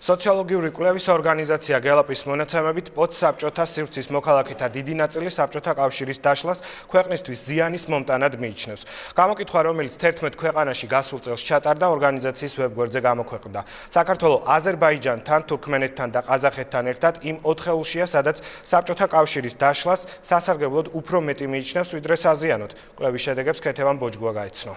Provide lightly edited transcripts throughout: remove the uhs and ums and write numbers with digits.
სოციოლოგიური კვლევის ორგანიზაცია გელაპის მონაცემებით პოდსაბჭოთა სივრცის მოქალაქეთა დიდი ნაწილი საბჭოთა კავშირის დაშლას ქვეყნისთვის ზიანის მომტანად მიიჩნევს. გამოკითხვა, რომელიც 11 ქვეყანაში გასულ წელს ჩატარდა, ორგანიზაციის ვებგვერდზე გამოქვეყნდა. საქართველოს აზერბაიჯანთან, თურქმენეთთან და ყაზახეთთან ერთად იმ 4-ელშია, სადაც საბჭოთა კავშირის დაშლას სასარგებლოდ უფრო მეტი მიიჩნევს, ვიდრე საზიანოდ. კვლევის შედეგებს ქეთევან ბოჯგუა გაეცნო.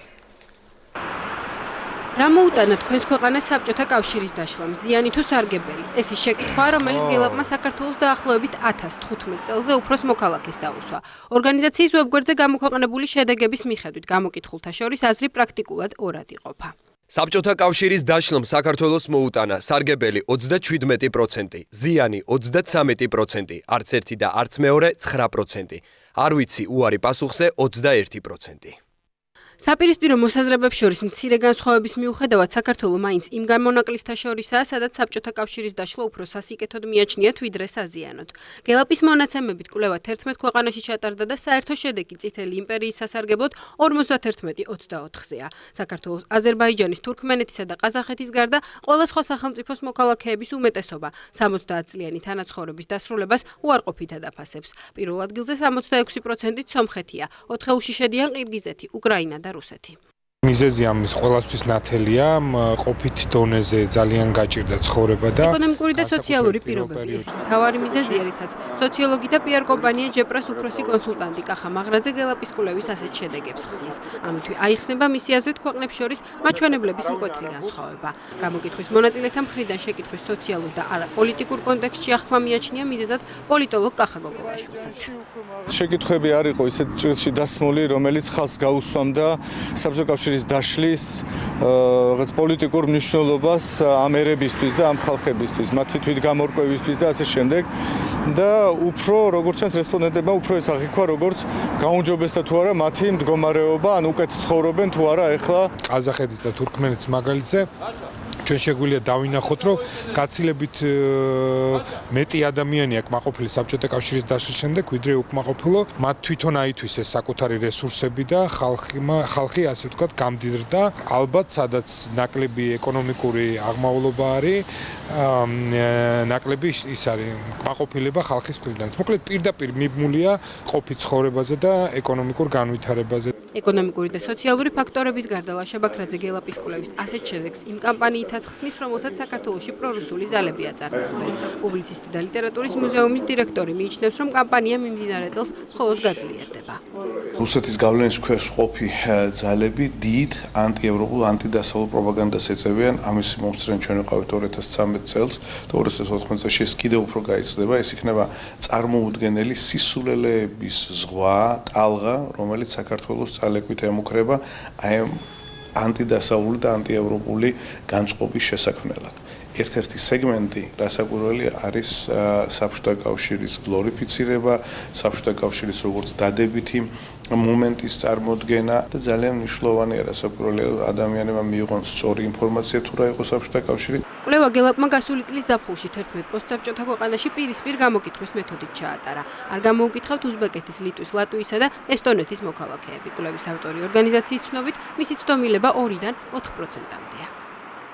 რა მოუტანა თქვენს ქვეყანას საბჭოთა კავშირის დაშლამ, ზიანი თუ სარგებელი? ეს ის შეკითხვაა, რომელიც გელაპმა საქართველოს დაახლოებით 1015 წელზე უფროს მოქალაქეს დაუსვა. ორგანიზაციის ვებგვერდზე გამოქვეყნებული შედეგების მიხედვით გამოკითხულთა შორის აზრი პრაქტიკულად ორად იყოფა. საბჭოთა კავშირის დაშლამ საქართველოს მოუტანა სარგებელი 37%, ზიანი 33%, არც ერთი და არც მეორე 9%. არ ვიცი უარი პასუხზე 21%. საპირისპირო მოსაზრებებს შორის მცირე განსხვავების მიუხედავად საქართველოს მაინც იმ გამონაკლისთა შორისაა, სადაც საბჭოთა კავშირის დაშლა უფრო სასიკეთოდ მიაჩნიათ, ვიდრე საზიანოდ. გელაპის მონაცემებით კვლევა 11 ქვეყანაში ჩატარდა და საერთო შედეგი წითელი იმპერიის სასარგებლოდ 51-24-ზეა. საქართველოს, აზერბაიჯანის, თურქმენეთისა და ყაზახეთის გარდა ყველა სხვა სახელმწიფოს მოქალაქეების უმეტესობა 70 წლიანი თანაცხოვრების დასრულებას უარყოფით ადაფასებს. პირველ ადგილზე 66%-ით სომხეთია, 4-ში შედიან ყირგიზეთი, უკრაინა და რუსეთი. მიზეზი ამის ყველასთვის ნათელია, ყოფით დონეზე ძალიან გაჭირდა ცხოვრება და ეკონომიკური და სოციალური პირობები. ეს მთავარი მიზეზია, რითაც სოციოლოგი და PR კომპანია ჯეპრას უფროსი კონსულტანტი კახა მაღრაძე გელაპის კვლევის ასეთ შედეგებს ხსნის. ამითვე აიხსნება მისი აზრით ქვეყნებს შორის მაჩვენებლების მკვეთრი განსხვავება. გამოკითხვის მონაწილეთა მხრიდან შეკითხვის სოციალურ და არა პოლიტიკურ კონტექსტში აღქმა მიაჩნია მიზეზად პოლიტოლოგ კახა გოგოლაშვილსაც. შეკითხვები არ იყო ისეთ ჭრილში დასმული, რომელიც ხალხს გაუსვამდა საბჭოთა კავშირის დაშლის რაღაც პოლიტიკურ მნიშვნელობას ამ ერებისთვის და ამ ხალხებისთვის, მათი თვითგამორკვევისთვის და ასე შემდეგ. და უფრო როგორც ჩანს რესპონდენტებმა უფრო ეს აღიქვა, როგორც გაუმჯობესდა თუ არა მათი მდგომარეობა, ან უკეთ ცხოვრობენ თუ არა ეხლა ყაზახეთის და თურქმენეთის მაგალითზე. ჩვენ შეგვიძლია დავინახოთ, რომ გაცილებით მეტი ადამიანი აქვს კმაყოფილი საბჭოთა კავშირის დაშლის შემდეგ, ვიდრე უკმაყოფილო. მათ თვითონ აითვისეს საკუთარი რესურსები და ხალხი ასე ვთქვათ გამდიდრდა. ალბათ, სადაც ნაკლები ეკონომიკური აღმავლობა არის, ნაკლები ის არის კმაყოფილება ხალხის მხრიდან. მოკლედ პირდაპირ მიბმულია ყოფით ცხოვრებაზე და ეკონომიკურ განვითარებაზე. ეკონომიკური და სოციალური ფაქტორების გარდა ლაშა ბაქრაძე გელაპის კვლევის ასეთ შედეგს იმ კამპანიითაც ხსნის, რომელსაც საქართველოში პრორუსული ძალები აწარმოებენ. პუბლიცისტი და ლიტერატურის მუზეუმის დირექტორი მიიჩნევს, რომ კამპანია მიმდინარე წელს მხოლოდ გაძლიერდება. რუსეთის გავლენის ქვეშ ყოფი ძალები დიდ ანტიევროპულ, ანტიდასავლურ პროპაგანდას ეწევიან. ამის მომსწრენ ჩვენ ვიყავით 2013 წელს და 2014 წელს ეს კიდევ უფრო გაიცდება. ეს იქნება წარმოუდგენელი სისულელეების ზღვა, ტალღა, რომელიც საქართველოს წალეკვით ემუქრება აი ანტიდასავლური და ანტიევროპული განწყობის შესაქმნელად. ერთ-ერთი სეგმენტი, რასაკვირველი არის საბჭოთა კავშირის გლორიფიცირება, საბჭოთა კავშირის როგორც დადებითი მომენტის წარმოდგენა და ძალიან მნიშვნელოვანია, რასაკვირველი ადამიანებმა მიიღონ სწორი ინფორმაცია თუ რა იყო საბჭოთა კავშირი. კვლევა გელაპმა გასული წლის ზაფხულში 11 პოსტსაბჭოთა ქვეყანაში პირისპირ გამოკითხვის მეთოდით ჩაატარა. არ გამოუკითხავთ უზბეკეთის, ლიტვის, ლატვიისა და ესტონეთის მოქალაქეები. კვლევის ავტორი ორგანიზაციის ცნობით, მისი ცდომილება 2-დან 4%-მდეა.